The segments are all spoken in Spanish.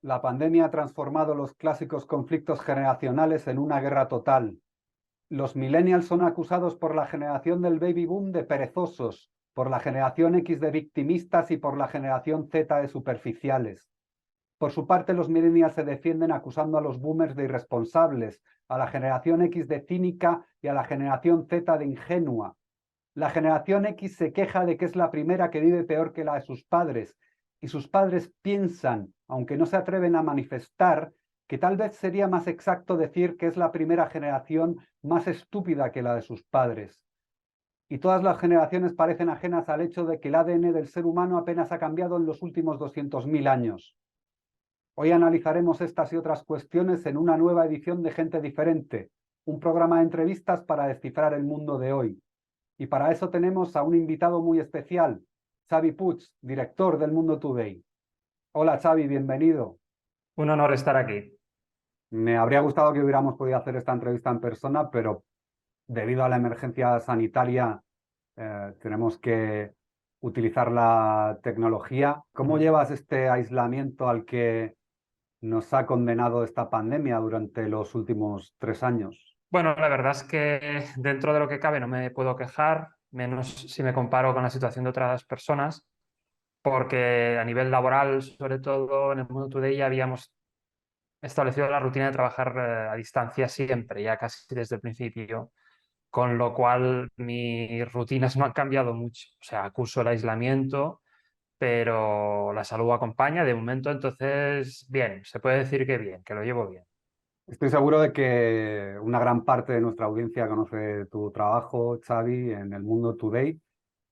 La pandemia ha transformado los clásicos conflictos generacionales en una guerra total. Los millennials son acusados por la generación del baby boom de perezosos, por la generación X de victimistas y por la generación Z de superficiales. Por su parte, los millennials se defienden acusando a los boomers de irresponsables, a la generación X de cínica y a la generación Z de ingenua. La generación X se queja de que es la primera que vive peor que la de sus padres, y sus padres piensan, aunque no se atreven a manifestar, que tal vez sería más exacto decir que es la primera generación más estúpida que la de sus padres. Y todas las generaciones parecen ajenas al hecho de que el ADN del ser humano apenas ha cambiado en los últimos 200.000 años. Hoy analizaremos estas y otras cuestiones en una nueva edición de Gente Diferente, un programa de entrevistas para descifrar el mundo de hoy. Y para eso tenemos a un invitado muy especial, Xavi Puig, director del Mundo Today. Hola Xavi, bienvenido. Un honor estar aquí. Me habría gustado que hubiéramos podido hacer esta entrevista en persona, pero debido a la emergencia sanitaria tenemos que utilizar la tecnología. ¿Cómo llevas este aislamiento al que nos ha condenado esta pandemia durante los últimos 3 años? Bueno, la verdad es que dentro de lo que cabe no me puedo quejar, menos si me comparo con la situación de otras personas, porque a nivel laboral, sobre todo en el Mundo Today, ya habíamos establecido la rutina de trabajar a distancia siempre, ya casi desde el principio, con lo cual mis rutinas no han cambiado mucho. O sea, acuso el aislamiento, pero la salud acompaña de momento, entonces, bien, se puede decir que bien, que lo llevo bien. Estoy seguro de que una gran parte de nuestra audiencia conoce tu trabajo, Xavi, en el Mundo Today,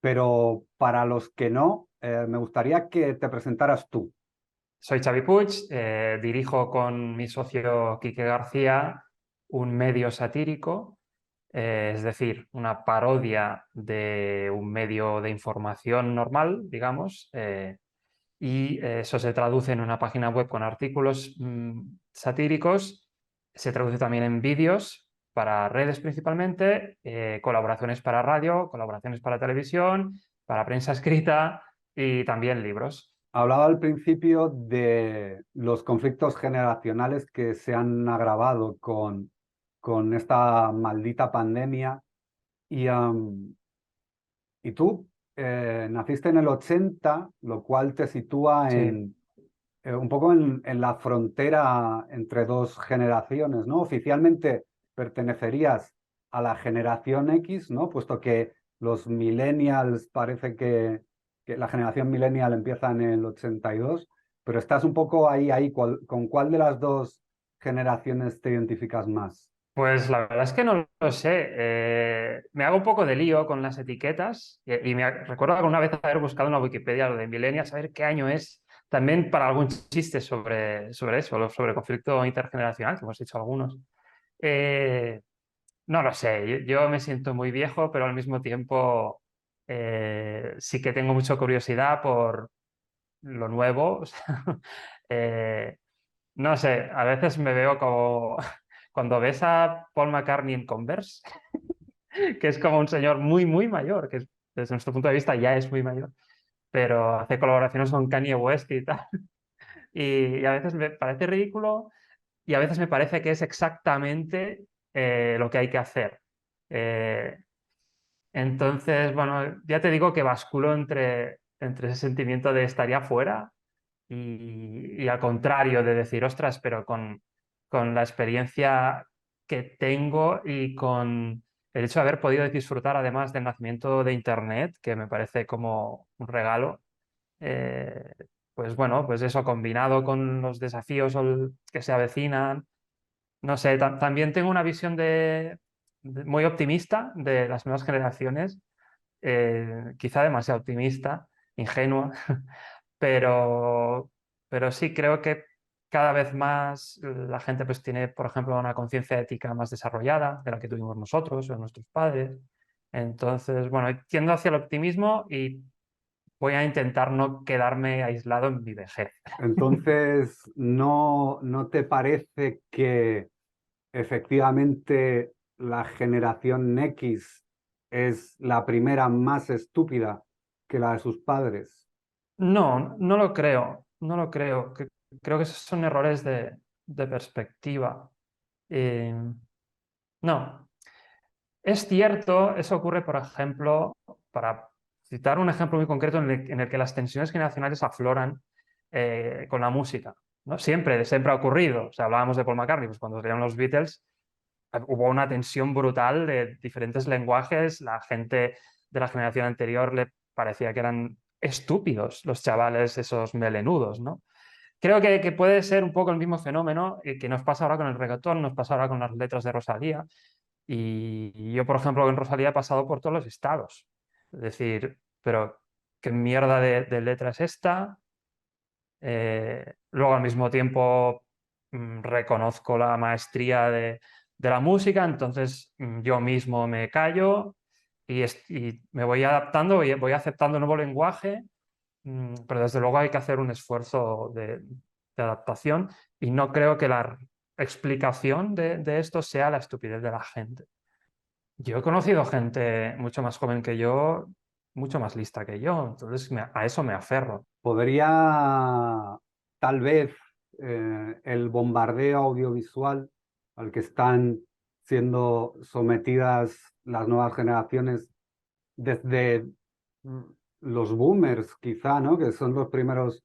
pero para los que no, me gustaría que te presentaras tú. Soy Xavi Puig, dirijo con mi socio Quique García un medio satírico, es decir, una parodia de un medio de información normal, digamos, y eso se traduce en una página web con artículos satíricos, se traduce también en vídeos para redes principalmente, colaboraciones para radio, colaboraciones para televisión, para prensa escrita y también libros. Hablaba al principio de los conflictos generacionales que se han agravado con esta maldita pandemia y tú naciste en el 80, lo cual te sitúa Sí. un poco en la frontera entre dos generaciones, ¿no? Oficialmente pertenecerías a la generación X, ¿no? Puesto que los millennials parece que la generación millennial empieza en el 82, pero estás un poco ahí. ¿Con cuál de las dos generaciones te identificas más? Pues la verdad es que no lo sé. Me hago un poco de lío con las etiquetas y recuerdo alguna vez haber buscado en la Wikipedia lo de millennials, saber qué año es, también para algún chiste sobre eso, sobre conflicto intergeneracional, que hemos dicho algunos. Eh, no lo sé, yo me siento muy viejo, pero al mismo tiempo sí que tengo mucha curiosidad por lo nuevo. O sea, eh, no sé, a veces me veo como cuando ves a Paul McCartney en Converse, que es como un señor muy, muy mayor, que desde nuestro punto de vista ya es muy mayor, pero hace colaboraciones con Kanye West y tal. Y a veces me parece ridículo y a veces me parece que es exactamente lo que hay que hacer. Eh, entonces, bueno, ya te digo que basculo entre ese sentimiento de estaría fuera y al contrario, de decir, ostras, pero con la experiencia que tengo y con el hecho de haber podido disfrutar además del nacimiento de Internet, que me parece como un regalo, eh, pues bueno, pues eso combinado con los desafíos que se avecinan, no sé, también tengo una visión muy optimista de las nuevas generaciones quizá demasiado optimista, ingenua, pero, pero sí creo que cada vez más la gente pues tiene, por ejemplo, una conciencia ética más desarrollada de la que tuvimos nosotros o nuestros padres. Entonces, bueno, tiendo hacia el optimismo y voy a intentar no quedarme aislado en mi vejez. Entonces, ¿no te parece que efectivamente la generación X es la primera más estúpida que la de sus padres? No, no lo creo, no lo creo. Creo que esos son errores de perspectiva. Eh, no, es cierto, eso ocurre, por ejemplo, para citar un ejemplo muy concreto en el que las tensiones generacionales afloran con la música, ¿no? Siempre ha ocurrido. O sea, hablábamos de Paul McCartney, pues cuando salieron los Beatles hubo una tensión brutal de diferentes lenguajes, la gente de la generación anterior le parecía que eran estúpidos los chavales, esos melenudos, ¿no? Creo que puede ser un poco el mismo fenómeno que nos pasa ahora con el reggaetón, nos pasa ahora con las letras de Rosalía. Y yo, por ejemplo, en Rosalía he pasado por todos los estados. Es decir, pero ¿qué mierda de letra es esta? Luego, al mismo tiempo, reconozco la maestría de la música, entonces yo mismo me callo y me voy adaptando, voy aceptando un nuevo lenguaje, pero desde luego hay que hacer un esfuerzo de adaptación y no creo que la explicación de esto sea la estupidez de la gente. Yo he conocido gente mucho más joven que yo, mucho más lista que yo, entonces a eso me aferro. ¿Podría tal vez el bombardeo audiovisual al que están siendo sometidas las nuevas generaciones desde mm, los boomers, quizá, ¿no? Que son los primeros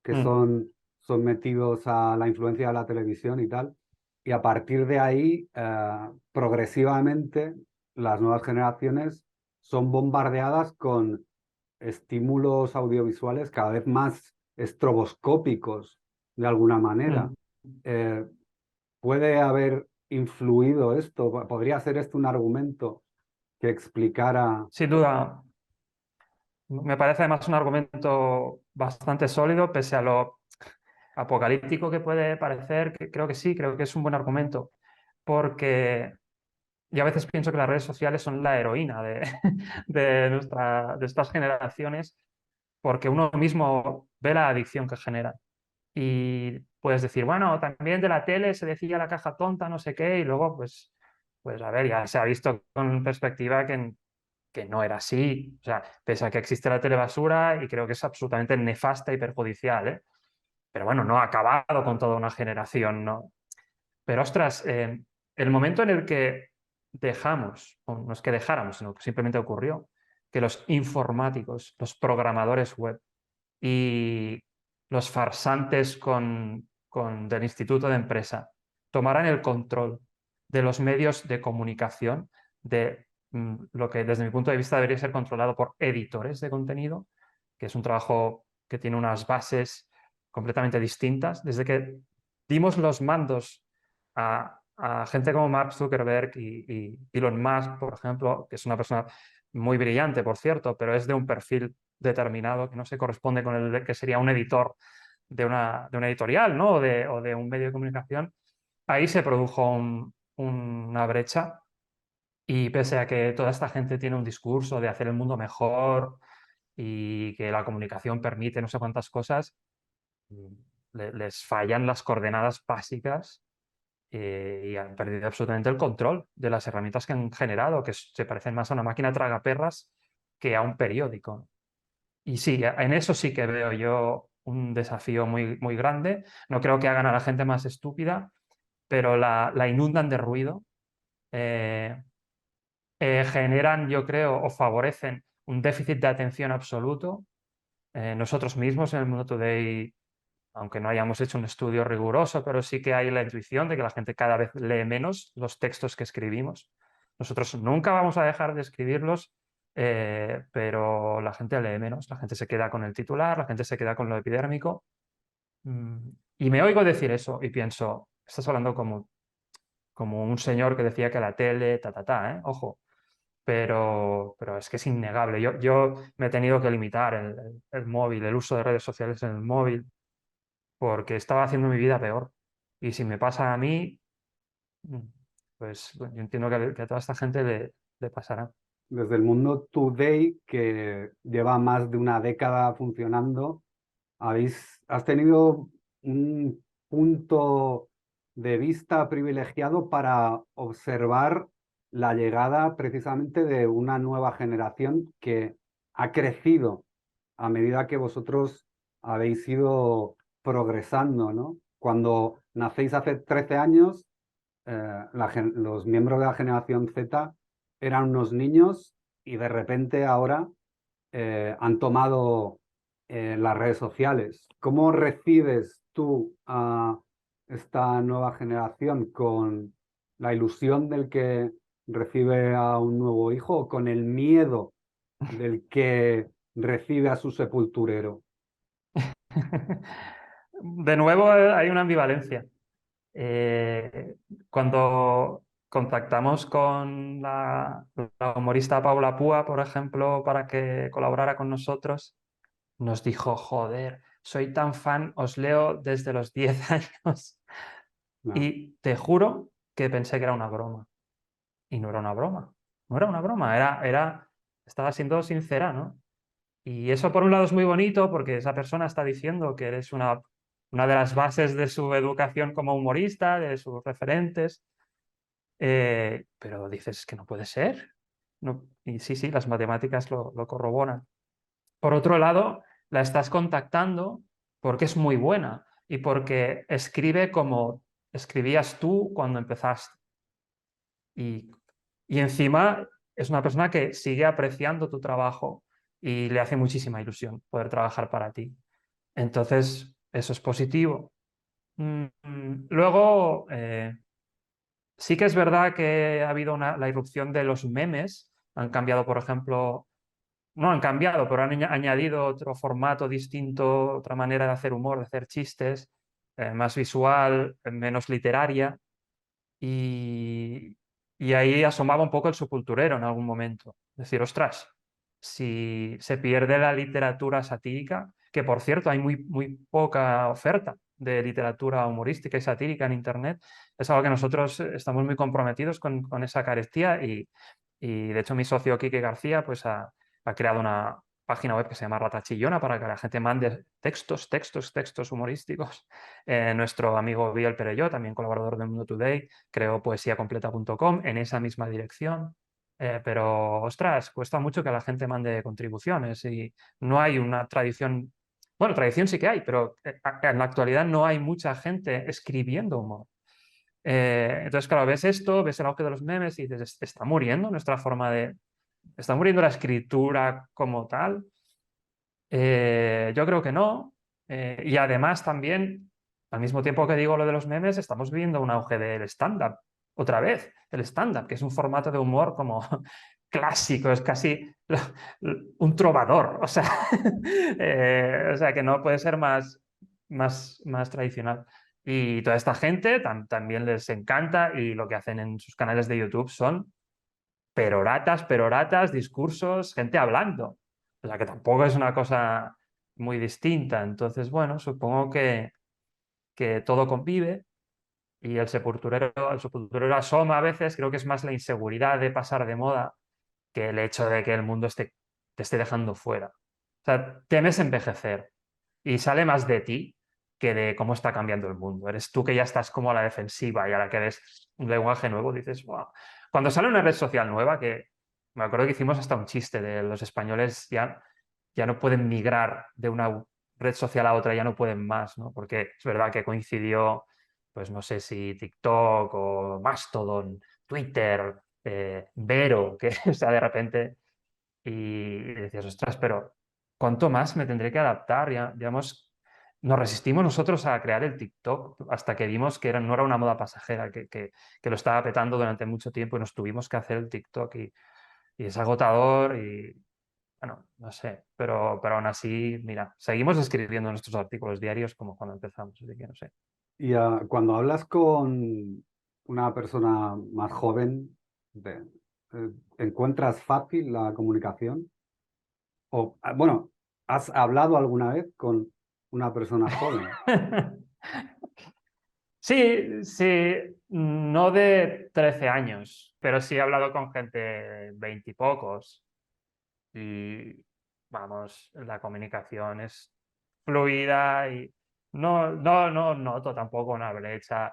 que Mm. son sometidos a la influencia de la televisión y tal? Y a partir de ahí, progresivamente, las nuevas generaciones son bombardeadas con estímulos audiovisuales cada vez más estroboscópicos, de alguna manera. Mm. Eh, ¿Puede haber influido esto? ¿Podría ser esto un argumento que explicara? Sin duda, me parece además un argumento bastante sólido, pese a lo apocalíptico que puede parecer, que creo que sí, creo que es un buen argumento, porque yo a veces pienso que las redes sociales son la heroína de estas generaciones, porque uno mismo ve la adicción que generan. Y puedes decir, bueno, también de la tele se decía la caja tonta, no sé qué, y luego, pues a ver, ya se ha visto con perspectiva que no era así. O sea, pese a que existe la telebasura y creo que es absolutamente nefasta y perjudicial, ¿eh? Pero bueno, no ha acabado con toda una generación, ¿no? Pero ostras, el momento en el que dejamos, o no es que dejáramos, sino que simplemente ocurrió, que los informáticos, los programadores web y los farsantes del Instituto de Empresa tomaran el control de los medios de comunicación, de lo que desde mi punto de vista debería ser controlado por editores de contenido, que es un trabajo que tiene unas bases completamente distintas. Desde que dimos los mandos a gente como Mark Zuckerberg y Elon Musk, por ejemplo, que es una persona muy brillante, por cierto, pero es de un perfil determinado que no se corresponde con el que sería un editor de una editorial, ¿no? O de un medio de comunicación. Ahí se produjo una brecha y pese a que toda esta gente tiene un discurso de hacer el mundo mejor y que la comunicación permite no sé cuántas cosas, mm, les fallan las coordenadas básicas y han perdido absolutamente el control de las herramientas que han generado, que se parecen más a una máquina tragaperras que a un periódico. Y sí, en eso sí que veo yo un desafío muy, muy grande. No creo que hagan a la gente más estúpida, pero la inundan de ruido. eh, Generan, yo creo, o favorecen un déficit de atención absoluto. Nosotros mismos en el Mundo Today, aunque no hayamos hecho un estudio riguroso, pero sí que hay la intuición de que la gente cada vez lee menos los textos que escribimos. Nosotros nunca vamos a dejar de escribirlos, pero la gente lee menos, la gente se queda con el titular, la gente se queda con lo epidérmico. Mm, Y me oigo decir eso y pienso, estás hablando como un señor que decía que la tele, ta, ta, ta, ¿eh? Ojo. pero es que es innegable. Yo me he tenido que limitar el móvil, el uso de redes sociales en el móvil, porque estaba haciendo mi vida peor. Y si me pasa a mí, mm, pues bueno, yo entiendo que a toda esta gente le pasará. Desde el Mundo Today, que lleva más de una década funcionando, has tenido un punto de vista privilegiado para observar la llegada precisamente de una nueva generación que ha crecido a medida que vosotros habéis ido progresando, ¿no? Cuando nacéis hace 13 años, los miembros de la generación Z eran unos niños y de repente ahora han tomado las redes sociales. ¿Cómo recibes tú a esta nueva generación? ¿Con la ilusión del que recibe a un nuevo hijo o con el miedo del que recibe a su sepulturero? De nuevo, hay una ambivalencia. Eh, Cuando contactamos con la humorista Paula Púa, por ejemplo, para que colaborara con nosotros, nos dijo, joder, soy tan fan, os leo desde los 10 años. No, Y te juro que pensé que era una broma. Y no era una broma. No era una broma, estaba siendo sincera, ¿no? Y eso por un lado es muy bonito porque esa persona está diciendo que eres una de las bases de su educación como humorista, de sus referentes, pero dices que no puede ser. No, y sí, sí, las matemáticas lo corroboran. Por otro lado, la estás contactando porque es muy buena y porque escribe como escribías tú cuando empezaste. Y, y encima es una persona que sigue apreciando tu trabajo y le hace muchísima ilusión poder trabajar para ti. Entonces, eso es positivo. Luego, sí que es verdad que ha habido la irrupción de los memes. Han cambiado, por ejemplo, no han cambiado, pero han añadido otro formato distinto, otra manera de hacer humor, de hacer chistes, más visual, menos literaria. Y, y ahí asomaba un poco el subculturero en algún momento. Decir, ostras, si se pierde la literatura satírica, que por cierto hay muy poca oferta de literatura humorística y satírica en Internet, es algo que nosotros estamos muy comprometidos con esa carestía y de hecho mi socio Quique García pues ha creado una página web que se llama Rata Chillona para que la gente mande textos humorísticos. Nuestro amigo Biel Perelló, también colaborador de Mundo Today, creó poesiacompleta.com en esa misma dirección. Pero, ostras, cuesta mucho que la gente mande contribuciones y no hay una tradición, bueno, tradición sí que hay, pero en la actualidad no hay mucha gente escribiendo humor. Entonces, claro, ves esto, ves el auge de los memes y dices, está muriendo nuestra forma de... ¿Está muriendo la escritura como tal? Yo creo que no. Y además también, al mismo tiempo que digo lo de los memes, estamos viviendo un auge del stand-up. Otra vez, el stand-up, que es un formato de humor como clásico, es casi un trovador. O sea que no puede ser más tradicional. Y toda esta gente también les encanta y lo que hacen en sus canales de YouTube son peroratas, discursos, gente hablando. O sea que tampoco es una cosa muy distinta. Entonces, bueno, supongo que todo convive y el sepulturero asoma a veces, creo que es más la inseguridad de pasar de moda que el hecho de que el mundo te esté dejando fuera. O sea, temes envejecer y sale más de ti que de cómo está cambiando el mundo. Eres tú que ya estás como a la defensiva y a la que ves un lenguaje nuevo, dices, wow. Cuando sale una red social nueva, que me acuerdo que hicimos hasta un chiste de los españoles ya no pueden migrar de una red social a otra, ya no pueden más, ¿no? Porque es verdad que coincidió, pues no sé si TikTok o Mastodon, Twitter, Vero, que o sea, de repente y decías, ostras, pero ¿cuánto más me tendré que adaptar? Nos resistimos nosotros a crear el TikTok hasta que vimos que no era una moda pasajera, que lo estaba petando durante mucho tiempo y nos tuvimos que hacer el TikTok y es agotador y, bueno, no sé, pero aún así, mira, seguimos escribiendo nuestros artículos diarios como cuando empezamos, así que no sé. Y cuando hablas con una persona más joven, de ¿Encuentras fácil la comunicación? O, bueno, ¿has hablado alguna vez con una persona joven? Sí, sí, no de 13 años, pero sí he hablado con gente de 20 y pocos. Y vamos, la comunicación es fluida y no noto tampoco una brecha.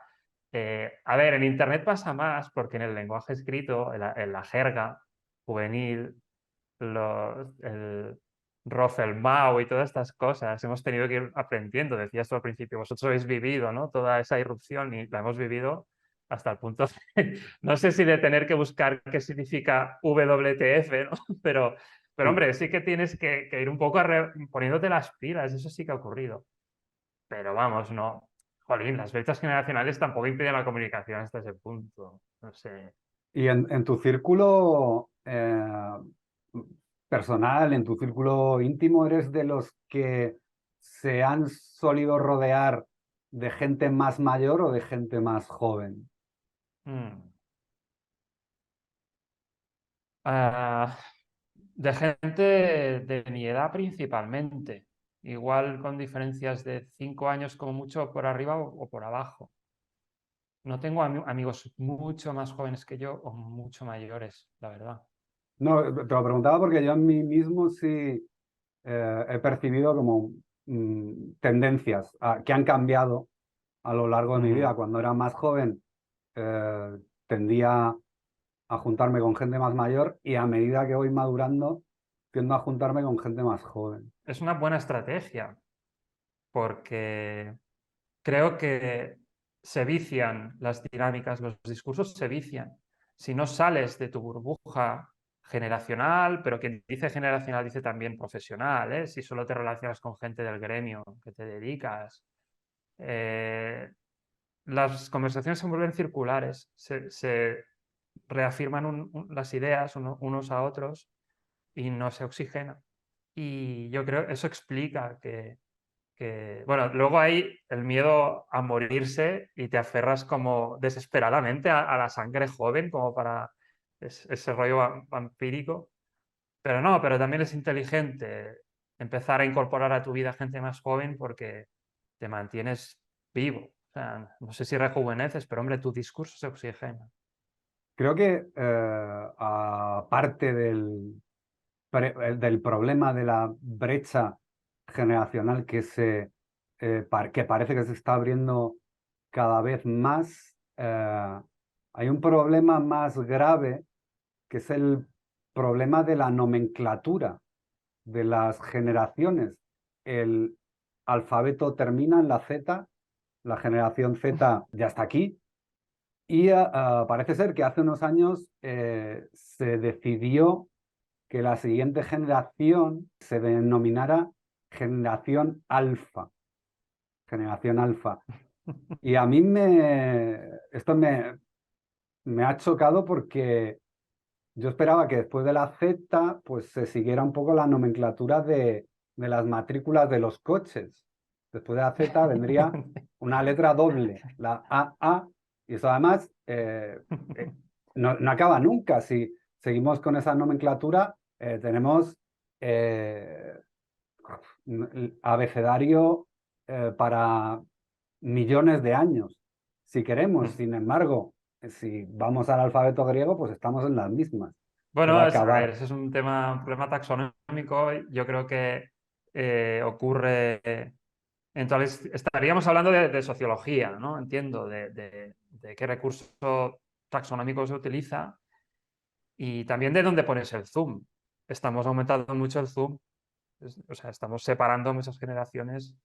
A ver, en Internet pasa más porque en el lenguaje escrito, en la jerga juvenil, el Roffelmau y todas estas cosas, hemos tenido que ir aprendiendo. Decías tú al principio, vosotros habéis vivido, ¿no? Toda esa irrupción y la hemos vivido hasta el punto no sé si de tener que buscar qué significa WTF, ¿no? Pero Sí. hombre, sí que tienes que ir un poco poniéndote las pilas, eso sí que ha ocurrido. Pero vamos, no. Jolín, las brechas generacionales tampoco impiden la comunicación hasta ese punto. No sé. Y en tu círculo personal, en tu círculo íntimo, ¿eres de los que se han solido rodear de gente más mayor o de gente más joven? Mm. Ah, de gente de mi edad principalmente. Igual con diferencias de 5 años como mucho por arriba o por abajo. No tengo amigos mucho más jóvenes que yo o mucho mayores, la verdad. No, te lo preguntaba porque yo en mí mismo sí he percibido como tendencias que han cambiado a lo largo de mi vida. Ujú. Cuando era más joven, tendía a juntarme con gente más mayor y a medida que voy madurando, tiendo a juntarme con gente más joven. Es una buena estrategia porque creo que se vician las dinámicas, los discursos se vician. Si no sales de tu burbuja generacional, pero quien dice generacional dice también profesional, ¿eh? Si solo te relacionas con gente del gremio que te dedicas, eh, las conversaciones se vuelven circulares, se reafirman las ideas unos a otros y no se oxigenan. Y yo creo que eso explica bueno, luego hay el miedo a morirse y te aferras como desesperadamente a la sangre joven, como para ese rollo vampírico. Pero no, pero también es inteligente empezar a incorporar a tu vida gente más joven porque te mantienes vivo. O sea, no sé si rejuveneces, pero hombre, tu discurso se oxigena. Creo que aparte del problema de la brecha generacional que parece que se está abriendo cada vez más, hay un problema más grave que es el problema de la nomenclatura de las generaciones. El alfabeto termina en la Z, la generación Z ya está aquí, y parece ser que hace unos años se decidió que la siguiente generación se denominara generación alfa, generación alfa. Y a mí esto me ha chocado porque yo esperaba que después de la Z pues se siguiera un poco la nomenclatura de las matrículas de los coches. Después de la Z vendría una letra doble, la AA, y eso además no acaba nunca. Si seguimos con esa nomenclatura, tenemos eh, abecedario para millones de años, si queremos. Sin embargo, si vamos al alfabeto griego, pues estamos en las mismas. Se va Bueno, a a ver, acabar. ese es un problema taxonómico. Yo creo que ocurre. Entonces, estaríamos hablando de sociología, ¿no? Entiendo, de qué recurso taxonómico se utiliza y también de dónde pones el zoom. Estamos aumentando mucho el zoom, o sea, estamos separando muchas generaciones,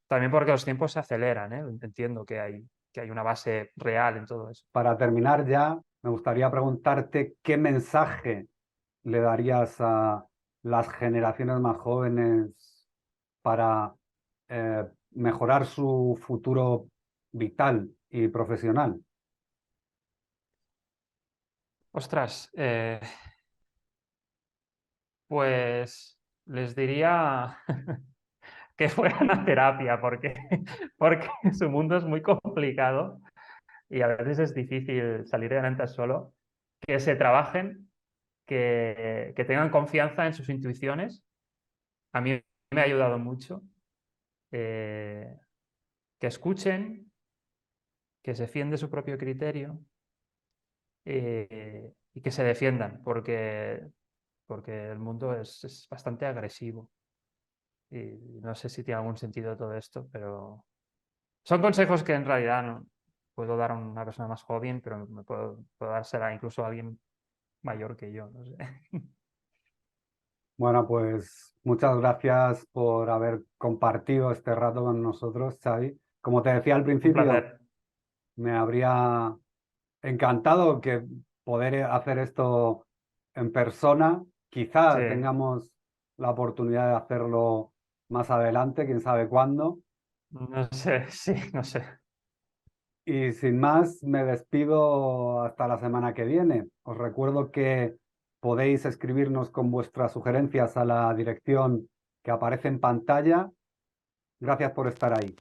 también porque los tiempos se aceleran, ¿eh? Entiendo que hay una base real en todo eso. Para terminar ya, me gustaría preguntarte qué mensaje le darías a las generaciones más jóvenes para mejorar su futuro vital y profesional. Ostras, pues les diría que fueran a terapia porque su mundo es muy complicado y a veces es difícil salir adelante solo, que se trabajen que tengan confianza en sus intuiciones. A mí me ha ayudado mucho. Que escuchen, que se fíen de su propio criterio y que se defiendan, porque el mundo es bastante agresivo. Y no sé si tiene algún sentido todo esto, pero son consejos que en realidad no puedo dar a una persona más joven, pero me puedo dársela incluso a alguien mayor que yo, no sé. Bueno, pues muchas gracias por haber compartido este rato con nosotros, Xavi. Como te decía al Un principio, placer. me habría encantado que poder hacer esto en persona. Sí, Quizá tengamos la oportunidad de hacerlo más adelante, quién sabe cuándo. no sé, sí, no sé. Y sin más, me despido hasta la semana que viene. Os recuerdo que podéis escribirnos con vuestras sugerencias a la dirección que aparece en pantalla. Gracias por estar ahí.